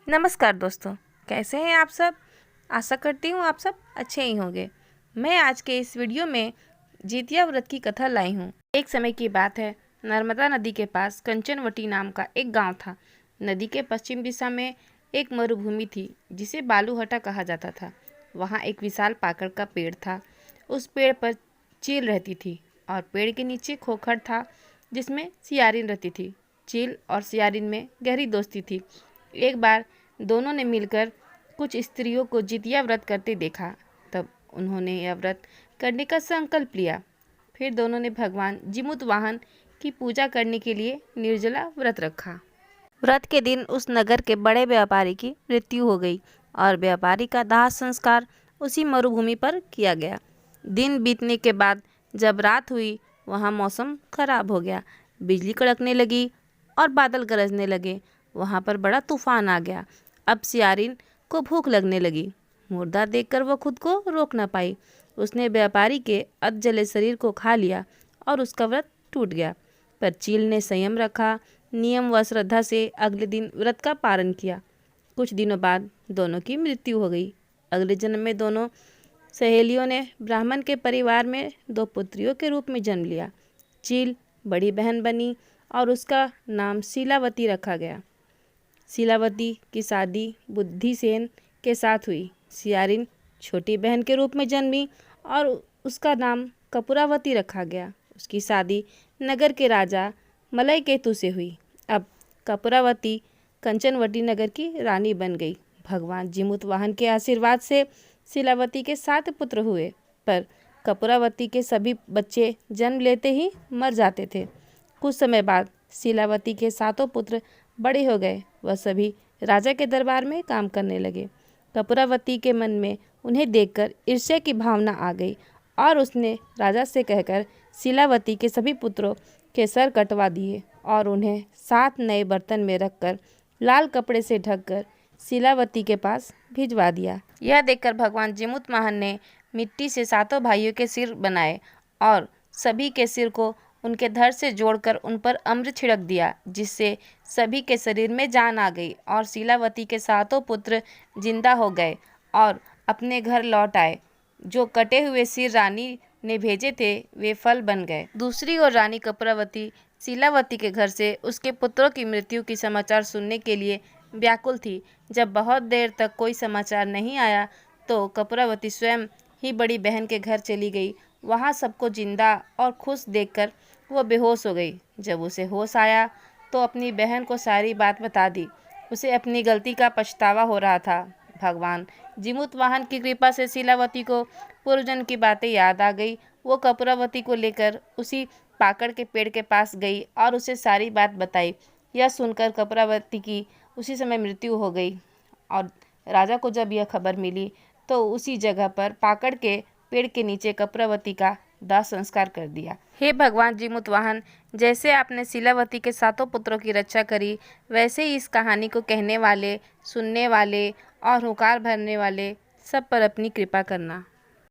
नमस्कार दोस्तों, कैसे हैं आप सब। आशा करती हूँ आप सब अच्छे ही होंगे। मैं आज के इस वीडियो में जितिया व्रत की कथा लाई हूँ। एक समय की बात है, नर्मदा नदी के पास कंचनवटी नाम का एक गांव था। नदी के पश्चिम दिशा में एक मरुभूमि थी जिसे बालूहटा कहा जाता था। वहाँ एक विशाल पाकड़ का पेड़ था। उस पेड़ पर चील रहती थी और पेड़ के नीचे खोखर था जिसमें सियारिन रहती थी। चील और सियारिन में गहरी दोस्ती थी। एक बार दोनों ने मिलकर कुछ स्त्रियों को जितिया व्रत करते देखा। तब उन्होंने यह व्रत करने का संकल्प लिया। फिर दोनों ने भगवान जिमुत वाहन की पूजा करने के लिए निर्जला व्रत रखा। व्रत के दिन उस नगर के बड़े व्यापारी की मृत्यु हो गई और व्यापारी का दाह संस्कार उसी मरुभूमि पर किया गया। दिन बीतने के बाद जब रात हुई, वहाँ मौसम खराब हो गया। बिजली कड़कने लगी और बादल गरजने लगे। वहाँ पर बड़ा तूफान आ गया। अब सियारिन को भूख लगने लगी। मुर्दा देखकर वह खुद को रोक न पाई। उसने व्यापारी के अध जले शरीर को खा लिया और उसका व्रत टूट गया। पर चील ने संयम रखा, नियम व श्रद्धा से अगले दिन व्रत का पालन किया। कुछ दिनों बाद दोनों की मृत्यु हो गई। अगले जन्म में दोनों सहेलियों ने ब्राह्मण के परिवार में 2 पुत्रियों के रूप में जन्म लिया। चील बड़ी बहन बनी और उसका नाम शीलावती रखा गया। शीलावती की शादी बुद्धिसेन के साथ हुई। सियारिन छोटी बहन के रूप में जन्मी और उसका नाम कपूरावती रखा गया। उसकी शादी नगर के राजा मलयकेतु से हुई। अब कपूरावती कंचनवटी नगर की रानी बन गई। भगवान जिमुत वाहन के आशीर्वाद से शीलावती के 7 पुत्र हुए, पर कपूरावती के सभी बच्चे जन्म लेते ही मर जाते थे। कुछ समय बाद शीलावती के 7 पुत्र बड़े हो गए। वह सभी राजा के दरबार में काम करने लगे। कपूरावती के मन में उन्हें देखकर ईर्ष्या की भावना आ गई और उसने राजा से कहकर शीलावती के सभी पुत्रों के सर कटवा दिए और उन्हें 7 नए बर्तन में रखकर लाल कपड़े से ढककर शीलावती के पास भिजवा दिया। यह देखकर भगवान जिमुत वाहन ने मिट्टी से 7 भाइयों के सिर बनाए और सभी के सिर को उनके धड़ से जोड़कर उन पर अमृत छिड़क दिया, जिससे सभी के शरीर में जान आ गई और शीलावती के 7 पुत्र जिंदा हो गए और अपने घर लौट आए। जो कटे हुए सिर रानी ने भेजे थे वे फल बन गए। दूसरी ओर रानी कपूरावती शीलावती के घर से उसके पुत्रों की मृत्यु की समाचार सुनने के लिए व्याकुल थी। जब बहुत देर तक कोई समाचार नहीं आया तो कपूरावती स्वयं ही बड़ी बहन के घर चली गई। वहाँ सबको जिंदा और खुश देखकर वो बेहोश हो गई। जब उसे होश आया तो अपनी बहन को सारी बात बता दी। उसे अपनी गलती का पछतावा हो रहा था। भगवान जिमुत वाहन की कृपा से शीलावती को पूर्वजन्म की बातें याद आ गई। वो कपूरावती को लेकर उसी पाकड़ के पेड़ के पास गई और उसे सारी बात बताई। यह सुनकर कपूरावती की उसी समय मृत्यु हो गई और राजा को जब यह खबर मिली तो उसी जगह पर पाकड़ के पेड़ के नीचे कपूरावती का दाह संस्कार कर दिया। हे भगवान जिमुत वाहन, जैसे आपने शीलावती के 7 पुत्रों की रक्षा करी, वैसे ही इस कहानी को कहने वाले, सुनने वाले और हुंकार भरने वाले सब पर अपनी कृपा करना।